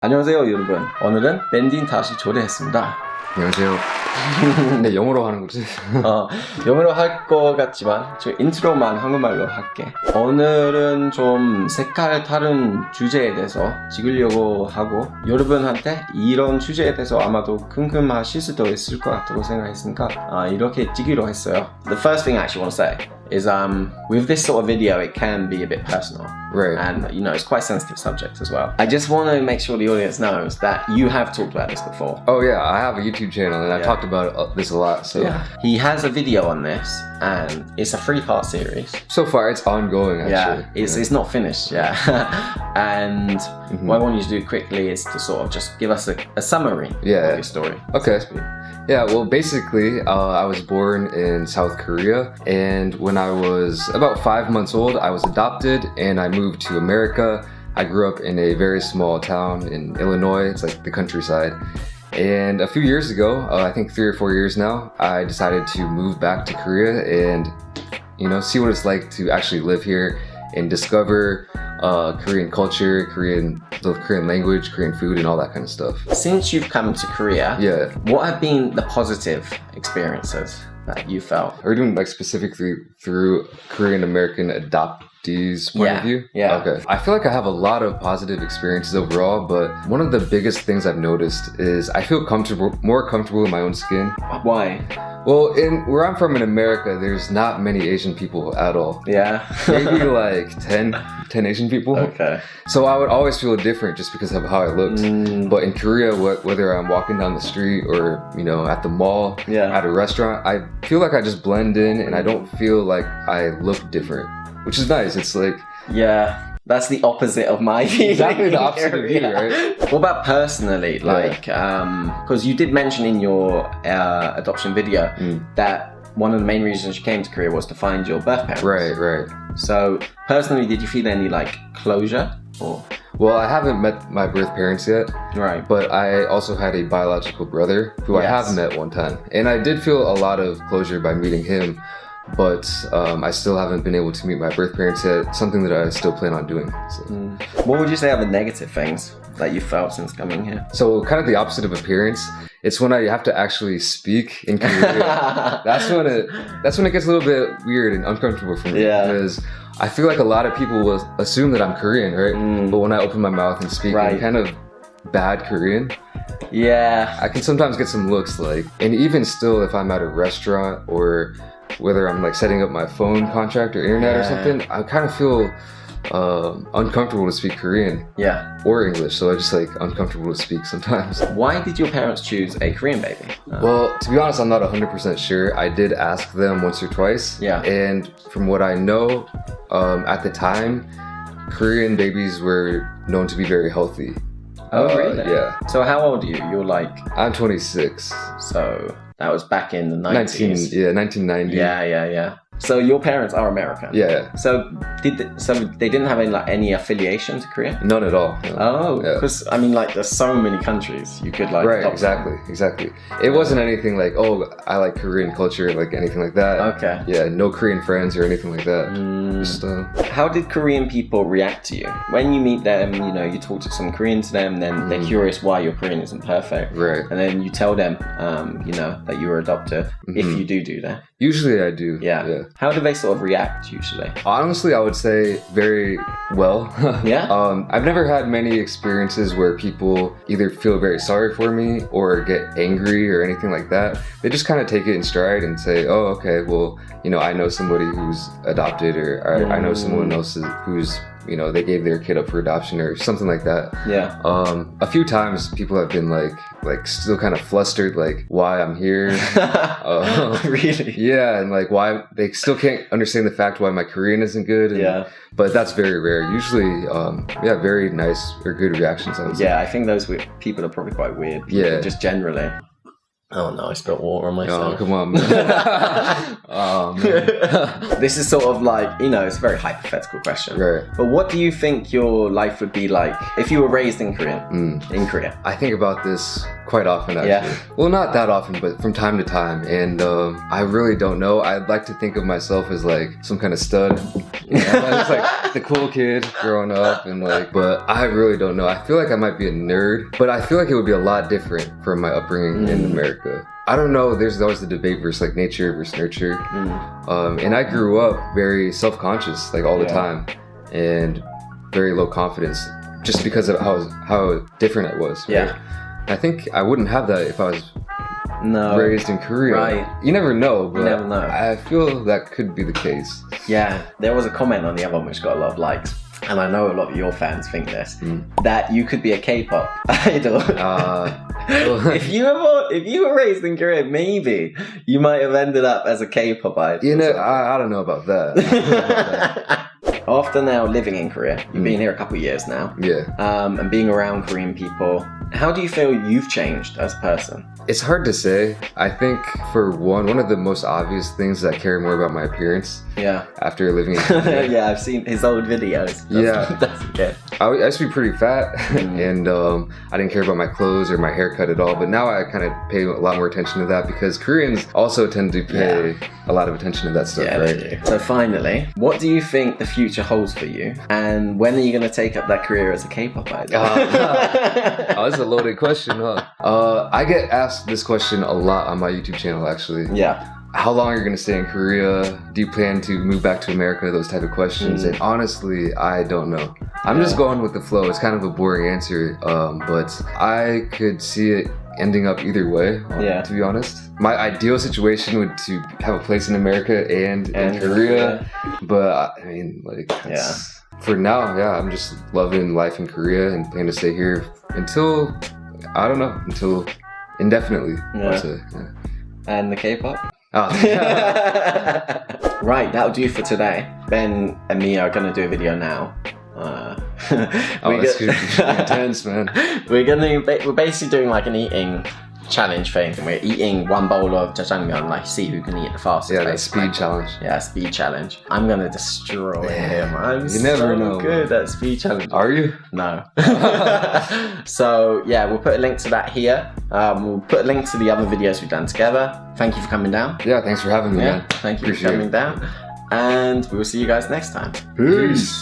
안녕하세요 여러분. 오늘은 벤딘 다시 초대했습니다. 안녕하세요. 근데 영어로 하는 거지? 영어로 할 것 같지만 저 인트로만 한국말로 할게. 오늘은 좀 색깔 다른 주제에 대해서 찍으려고 하고 여러분한테 이런 주제에 대해서 아마도 궁금하실 수도 있을 것 같다고 생각했으니까 이렇게 찍기로 했어요. The first thing I actually want to say is with this sort of video it can be a bit personal. Right. And you know, it's quite sensitive subject as well. I just want to make sure the audience knows that you have talked about this before. Oh yeah, I have a YouTube channel and I've talked about this a lot. So yeah. He has a video on this and it's a 3-part series. So far it's ongoing actually. Yeah, it's not finished, yeah. And what I want you to do quickly is to sort of just give us a summary of your story. Okay. Yeah, well basically I was born in South Korea, and when I was about 5 months old I was adopted and I moved to America. I grew up in a very small town in Illinois. It's like the countryside. And a few years ago, I think 3 or 4 years now, I decided to move back to Korea and, you know, see what it's like to actually live here and discover Korean culture, the Korean language, Korean food, and all that kind of stuff. Since you've come to Korea, what have been the positive experiences that you felt? Are you doing like specifically through Korean American adoptees point of view? Yeah. Okay. I feel like I have a lot of positive experiences overall, but one of the biggest things I've noticed is I feel more comfortable in my own skin. Why? Well, where I'm from in America, there's not many Asian people at all. Yeah. Maybe like 10 Asian people. Okay. So I would always feel different just because of how I looked. But in Korea, whether I'm walking down the street or, you know, at the mall, at a restaurant, I feel like I just blend in and I don't feel like I look different, which is nice. It's like... Yeah. That's the opposite of my view. Exactly the opposite of you, right? What about personally? Like, because you did mention in your adoption video that one of the main reasons you came to Korea was to find your birth parents. Right. So, personally, did you feel any, like, closure? Or? Well, I haven't met my birth parents yet. Right. But I also had a biological brother who I have met one time. And I did feel a lot of closure by meeting him. But I still haven't been able to meet my birth parents yet, something that I still plan on doing. So. What would you say are the negative things that you felt since coming here? So kind of the opposite of appearance. It's when I have to actually speak in Korean. That's when it gets a little bit weird and uncomfortable for me. Yeah. Because I feel like a lot of people will assume that I'm Korean, right? But when I open my mouth and speak in kind of bad Korean, I can sometimes get some looks like. And even still, if I'm at a restaurant or whether I'm like setting up my phone contract or internet or something, I kind of feel uncomfortable to speak Korean or English, so I just like uncomfortable to speak sometimes. Why did your parents choose a Korean baby? Well, to be honest, I'm not 100% sure. I did ask them once or twice, and from what I know, at the time, Korean babies were known to be very healthy. Oh, really? Yeah. So how old are you? You're like... I'm 26. So... That was back in the 90s. 1990. Yeah. So your parents are American. Yeah. So they didn't have any affiliation to Korea? None at all. No. Oh, because I mean, like, there's so many countries you could like. Right. Exactly. It wasn't anything like, oh, I like Korean culture, like anything like that. Okay. Yeah. No Korean friends or anything like that. Just, how did Korean people react to you when you meet them? You know, you talk to some Korean to them, then they're curious why your Korean isn't perfect. Right. And then you tell them, you know, that you were adopted. If you do that. Usually I do. Yeah. How do they sort of react usually? Honestly, I would say very well. Yeah? I've never had many experiences where people either feel very sorry for me or get angry or anything like that. They just kind of take it in stride and say, oh, okay, well, you know, I know somebody who's adopted, or I know someone else who's, you know, they gave their kid up for adoption or something like that. Yeah. A few times people have been like still kind of flustered, like why I'm here. Really? Yeah, and like why they still can't understand the fact why my Korean isn't good. And, but that's very rare. Usually, very nice or good reactions. I would say. Yeah, I think those people are probably quite weird. Just generally. Oh no, I spilled water on Oh, myself. come on, man. Oh, man. This is sort of like, you know, it's a very hypothetical question. Right. But what do you think your life would be like if you were raised in Korea? In Korea. I think about this quite often, actually. Yeah. Well, not that often, but from time to time. And I really don't know. I'd like to think of myself as like some kind of stud. You know, I was like the cool kid growing up, and like, but I really don't know. I feel like I might be a nerd, but I feel like it would be a lot different from my upbringing in America. I don't know. There's always the debate versus like nature versus nurture. And I grew up very self-conscious, like all the time, and very low confidence, just because of how different it was. Right? Yeah. I think I wouldn't have that if I was raised in Korea. Right. You never know, but You never know. I feel that could be the case. Yeah, there was a comment on the other one which got a lot of likes, and I know a lot of your fans think this, that you could be a K-pop idol. If you were raised in Korea, maybe you might have ended up as a K-pop idol. You know, I don't know about that. After now living in Korea, you've been here a couple of years now, Yeah. and being around Korean people, how do you feel you've changed as a person? It's hard to say. I think for one of the most obvious things that care more about my appearance Yeah. after living in Korea. Yeah, I've seen his old videos. That's good. I used to be pretty fat, and I didn't care about my clothes or my haircut at all. But now I kind of pay a lot more attention to that because Koreans also tend to pay a lot of attention to that stuff, Yeah, right? they do. So finally, what do you think the future holds for you? And when are you going to take up that career as a K-pop idol? Oh, that's a loaded question, huh? I get asked this question a lot on my YouTube channel, actually. Yeah. How long are you going to stay in Korea? Do you plan to move back to America? Those type of questions. And honestly, I don't know. I'm just going with the flow. It's kind of a boring answer, but I could see it ending up either way, to be honest. My ideal situation would to have a place in America and in Korea, but I mean, like, for now, I'm just loving life in Korea and plan to stay here until, I don't know, until indefinitely. And the K-pop? Oh. Right, that'll do for today. Ben and me are going to do a video now. That's intense, man. We're basically doing like an eating challenge thing, and we're eating one bowl of jjajangmyeon, like see who can eat the fastest. Yeah, that speed challenge. Yeah, speed challenge. I'm gonna destroy him. I'm You never know, good at speed challenge. Are you? No. So yeah, we'll put a link to that here. We'll put a link to the other videos we've done together. Thank you for coming down. Yeah, thanks for having me, man. Thank you Appreciate for coming it. down. And we will see you guys next time. Peace.